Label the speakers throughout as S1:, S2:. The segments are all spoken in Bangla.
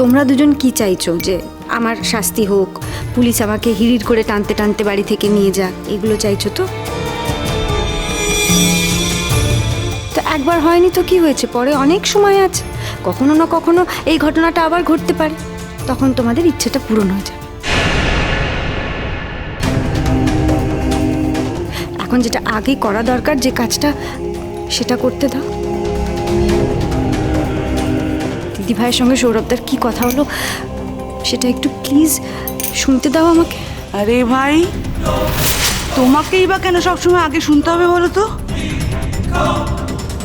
S1: তোমরা দুজন কি চাইছো? যে আমার শাস্তি হোক, পুলিশ আমাকে হিড়ির করে টানতে টানতে বাড়ি থেকে নিয়ে যাক, এগুলো চাইছো তো? তো একবার হয়নি তো কি হয়েছে, পরে অনেক সময় আছে, কখনো না কখনো এই ঘটনাটা আবার ঘটতে পারে, তখন তোমাদের ইচ্ছেটা পূরণ হয়ে যাবে। এখন যেটা আগে করা দরকার, যে কাজটা, সেটা করতে দাও। দিদি ভাইয়ের সঙ্গে সৌরভদার কি কথা হলো সেটা একটু প্লিজ শুনতে দাও আমাকে।
S2: আরে ভাই, তোমাকেই বা কেন সবসময় আগে শুনতে হবে বলো তো?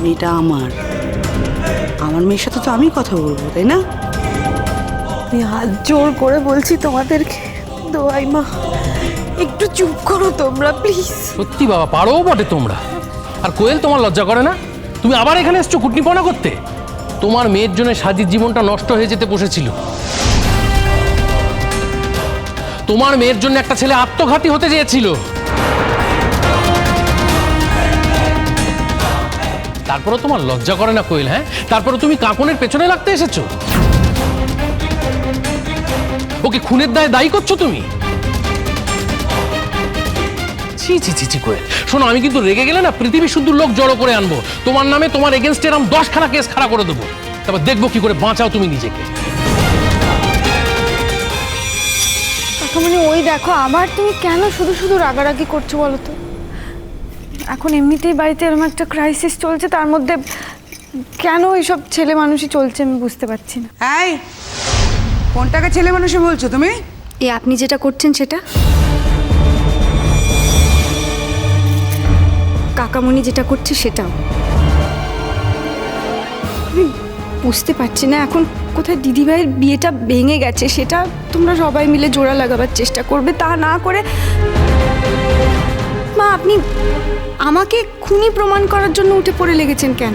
S2: মেয়েটা আমার মেয়ের সাথে তো আমি কথা বলবো, তাই না?
S3: আমি হাত জোর করে বলছি তোমাদেরকে, দোয়াই মা, একটু চুপ করো তোমরা প্লিজ।
S4: সত্যি বাবা, পারো বটে তোমরা। আর কোয়েল, তোমার লজ্জা করে না? তুমি আবার এখানে এসছো কুটনিপনা করতে? তোমার মেয়ের জন্য সাজির জীবনটা নষ্ট হয়ে যেতে বসেছিল। তোমার মেয়ের জন্য একটা ছেলে আত্মঘাতী হতে চেয়েছিল। তারপরে তোমার লজ্জা করে না কোয়েল? হ্যাঁ, তারপরে তুমি কাকনের পেছনে লাগতে এসেছো। ওকে খুনের দায়ে দায়ী করছো তুমি। ছি ছি ছি ছি কোয়েল, শোনো, আমি কিন্তু রেগে গেলে না পৃথিবী শুদ্ধ লোক জড়ো করে আনবো তোমার নামে। তোমার এগেনস্টে এরকম 10খানা কেস খাড়া করে দেবো, তারপর দেখবো কি করে বাঁচাও তুমি নিজেকে।
S3: কাকামণি, ওই দেখো আবার তুমি কেন শুধু শুধু রাগারাগি করছো বলো তো? এখন এমনিতেই বাড়িতে এরকম একটা ক্রাইসিস চলছে, তার মধ্যে কেন এইসব ছেলে মানুষই চলছে আমি বুঝতে পারছি না।
S2: এই, কোনটাকে ছেলে মানুষে বলছো তুমি?
S1: আপনি যেটা করছেন সেটা, কাকামণি যেটা করছে সেটাও। আমি বুঝতে পারছি না এখন কোথায় দিদিভাইয়ের বিয়েটা ভেঙে গেছে, সেটা তোমরা সবাই মিলে জোড়া লাগাবার চেষ্টা করবে, তা না করে মা আপনি আমাকে খুনি প্রমাণ করার জন্য উঠে পড়ে লেগেছেন কেন?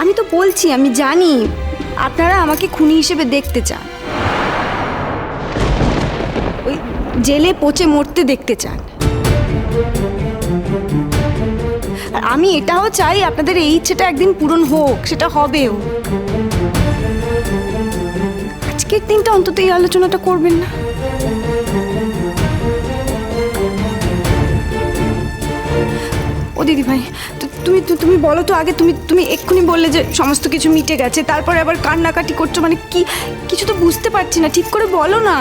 S1: আমি তো বলছি, আমি জানি আপনারা আমাকে খুনি হিসেবে দেখতে চান, ওই জেলে পচে মরতে দেখতে চান। আর আমি এটাও চাই আপনাদের এই ইচ্ছেটা একদিন পূরণ হোক, সেটা হবেও। আজকের দিনটা অন্তত এই আলোচনাটা করবেন না। ও দিদি ভাই, তুমি তুমি বলো তো আগে, তুমি এক্ষুনি বললে যে সমস্ত কিছু মিটে গেছে, তারপরে আবার কান্নাকাটি করছো, মানে কি? কিছু তো বুঝতে পারছি না, ঠিক করে বলো না।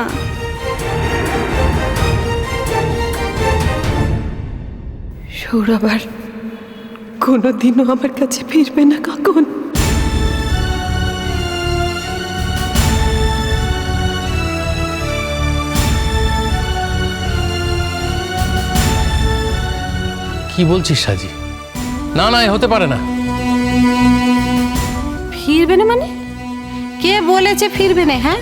S5: সৌরভ আর কোনোদিনও আমার কাছে ফিরবে না কাকন।
S4: কি বলছিস সাজি? না না, এ হতে পারে না।
S6: ফিরবে না মানে? কে বলেছে ফিরবে না? হ্যাঁ,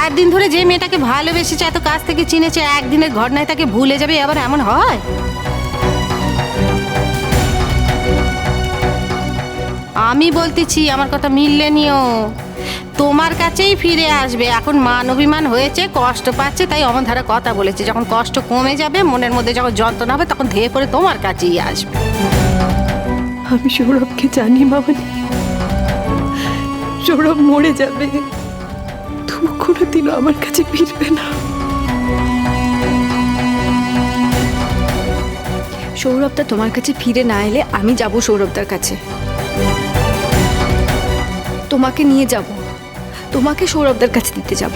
S6: একদিন ধরে যে মেয়েটাকে ভালোবেসেছে, এত কাছ থেকে চিনেছে, একদিনের ঘটনায় তাকে ভুলে যাবে, আবার এমন হয়? আমি বলতেছি, আমার কথা মিললে নিও, তোমার কাছেই ফিরে আসবে। এখন মান অভিমান হয়েছে, কষ্ট পাচ্ছে, তাই অমন ধারা কথা বলেছে। যখন কষ্ট কমে যাবে, মনের মধ্যে যখন যন্ত্রণা হবে, তখন ধেয়ে পড়ে তোমার কাছেই আসবে।
S5: আমি সৌরভকে জানি মামনি, সৌরভ মরে যাবে, তবু কোনোদিনও আমার কাছে ফিরবে না।
S1: সৌরভদা তোমার কাছে ফিরে না এলে আমি যাব সৌরভদার কাছে, তোমাকে নিয়ে যাব, তোমাকে সৌরভদার কাছে দিতে যাব।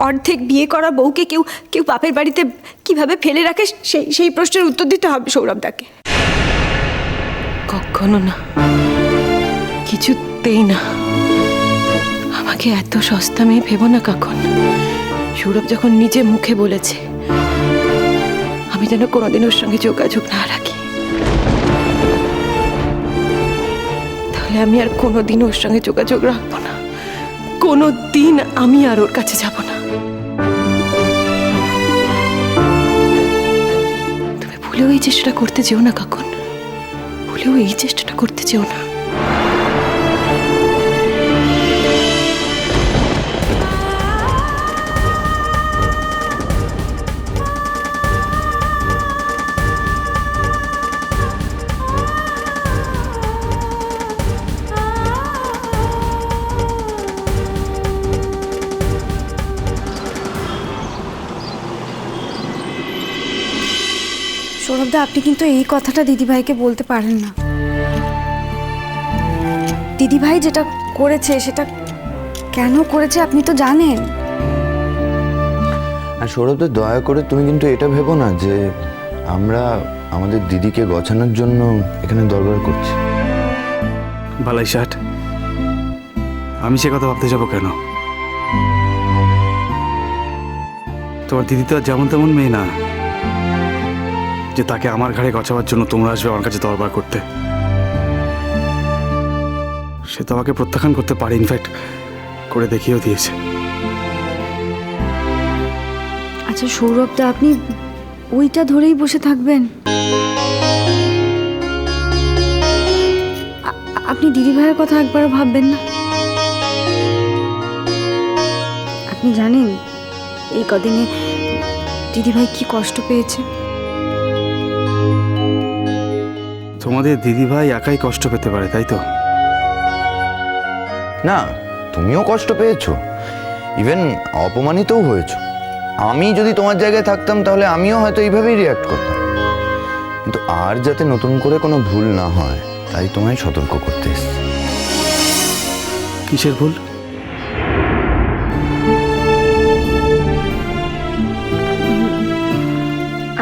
S1: অর্ধেক বিয়ে করা বউকে কেউ কেউ বাপের বাড়িতে কিভাবে ফেলে রাখে, সেই প্রশ্নের উত্তর দিতে হবে সৌরভদাকে।
S5: কখনো না, কিছুতেই না। আমাকে এত সস্তা মেয়ে ভেবো না কাকন। সৌরভ যখন নিজে মুখে বলেছে, আমি যেন কোনোদিন ওর সঙ্গে যোগাযোগ না রাখি, তাহলে আমি আর কোনোদিন ওর সঙ্গে যোগাযোগ রাখবো না। কোনোদিন আমি আর ওর কাছে যাব না। তুমি ভুলেও এই চেষ্টাটা করতে যেও না কাকন, ভুলেও এই চেষ্টাটা করতে যেও না।
S1: সৌরভদা, আপনি কিন্তু এই কথাটা দিদিভাইকে বলতে পারেন না। দিদিভাই যেটা করেছে সেটা কেন করেছে আপনি তো জানেন।
S7: আর সৌরভদা, দয়া করে তুমি কিন্তু এটা ভেবো না যে আমরা আমাদের দিদিকে গছানোর জন্য এখানে দরবার করছি।
S8: বালাই ষাট, আমি সে কথা ভাবতে যাবো কেন? তোমার দিদি তো আর যেমন তেমন মেয়ে না যে তাকে আমার ঘাড়ে গছাবার জন্য তোমরা আসবে আমার কাছে দরবার করতে। সে তো আমাকে প্রত্যাখ্যান করতে পারে, ইনফ্যাক্ট করে দেখিয়েও দিয়েছে।
S1: আচ্ছা সৌরভদা, আপনি ওইটা ধরেই বসে থাকবেন? আপনি দিদিভাইয়ের কথা একবারও ভাববেন না? আপনি জানেন এই কদিনে দিদিভাই কি কষ্ট পেয়েছে?
S8: তোমাদের দিদিভাই একাই কষ্ট পেতে পারে, তাই তো?
S7: না, তুমিও কষ্ট পেয়েছো, ইভেন অপমানিতও হয়েছো। আমি যদি তোমার জায়গায় থাকতাম তাহলে আমিও হয়তো এইভাবেই রিয়াক্ট করতাম। কিন্তু আর যাতে নতুন করে কোনো ভুল না হয় তাই তোমায় সতর্ক করতে এসেছি।
S8: কিসের ভুল?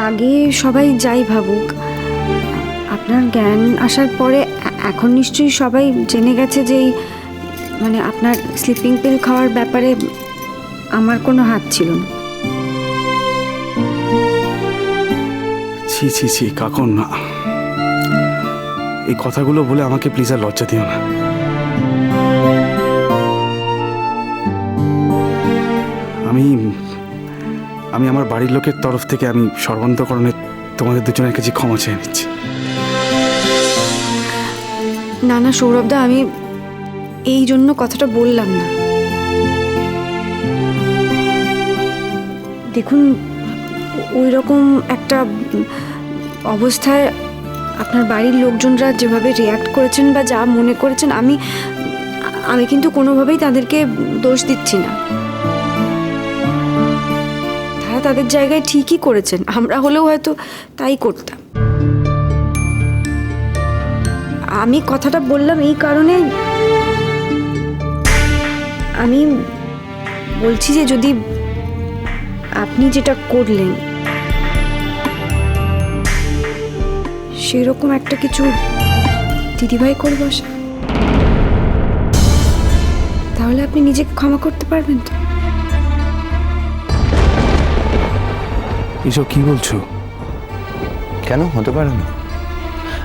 S1: আগে সবাই যাই ভাবুক, আপনার জ্ঞান আসার পরে এখন নিশ্চয়ই সবাই জেনে গেছে যে মানে আপনার স্লিপিং পিল খাওয়ার ব্যাপারে আমার কোনো হাত ছিল না।
S8: ছি ছি ছি কাকন, না, এই কথাগুলো বলে আমাকে প্লিজ আর লজ্জা দিও না। আমি আমি আমার বাড়ির লোকের তরফ থেকে আমি সর্বান্তকরণে তোমাদের দুজনের কাছে ক্ষমা চেয়ে নিচ্ছি।
S1: না না সৌরভদা, আমি এই জন্য কথাটা বললাম না। দেখুন, ওই রকম একটা অবস্থায় আপনার বাড়ির লোকজনরা যেভাবে রিয়্যাক্ট করেছেন বা যা মনে করেছেন, আমি কিন্তু কোনোভাবেই তাদেরকে দোষ দিচ্ছি না। তারা তাদের জায়গায় ঠিকই করেছেন, আমরা হলেও হয়তো তাই করতাম। আমি কথাটা বললাম এই কারণে, আমি বলছি যে যদি আপনি যেটা করলেন সেরকম একটা কিছু দিদিভাই করে বসে, তাহলে আপনি নিজেকে ক্ষমা করতে পারবেন তো?
S8: এসব কি বলছো?
S7: কেন হতে পারে না?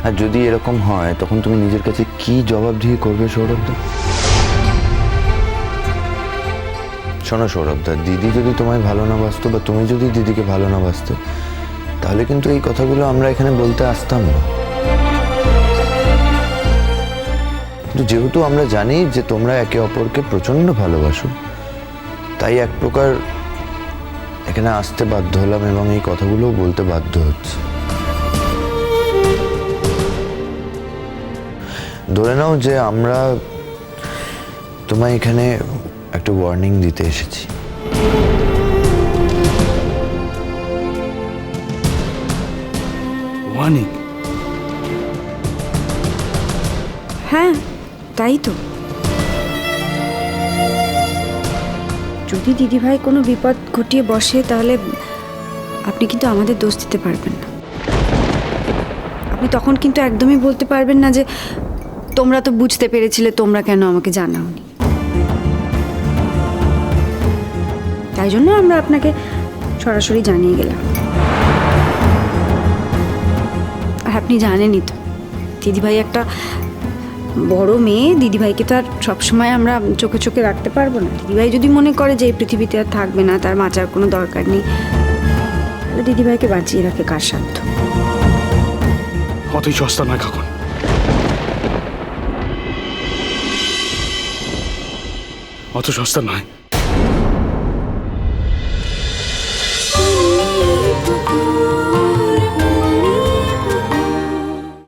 S7: আর যদি এরকম হয় তখন তুমি নিজের কাছে কি জবাবদিহি করবে সৌরভদা? শোনো সৌরভদা, দিদি যদি তোমায় ভালো না বাসতো বা তুমি যদি দিদিকে ভালো না বাসতে তাহলে কিন্তু এই কথাগুলো আমরা এখানে বলতে আসতাম না। কিন্তু যেহেতু আমরা জানি যে তোমরা একে অপরকে প্রচন্ড ভালোবাসো, তাই এক প্রকার এখানে আসতে বাধ্য হলাম এবং এই কথাগুলো বলতে বাধ্য হচ্ছে। ধরে নাও যে আমরা তোমায় এখানে একটা ওয়ার্নিং দিতে এসেছি।
S8: ওয়ার্নিং?
S1: হ্যাঁ, তাই তো। যদি দিদিভাই কোনো বিপদ ঘটিয়ে বসে তাহলে আপনি কিন্তু আমাদের দোষ দিতে পারবেন না। আপনি তখন কিন্তু একদমই বলতে পারবেন না যে তোমরা তো বুঝতে পেরেছিলে, তোমরা কেন আমাকে জানাওনি। তাই জন্য আমরা আপনাকে সরাসরি জানিয়ে গেলাম। আর আপনি জানেনই তো, দিদিভাই একটা বড় মেয়ে, দিদিভাইকে তো আর সবসময় আমরা চোখে চোখে রাখতে পারবো না। দিদিভাই যদি মনে করে যে এই পৃথিবীতে আর থাকবে না, তার বাঁচার কোনো দরকার নেই, তাহলে দিদিভাইকে বাঁচিয়ে রাখে কার সাধ্য?
S8: অতই সস্তা নয় কাকন। অত সস্তা নয়।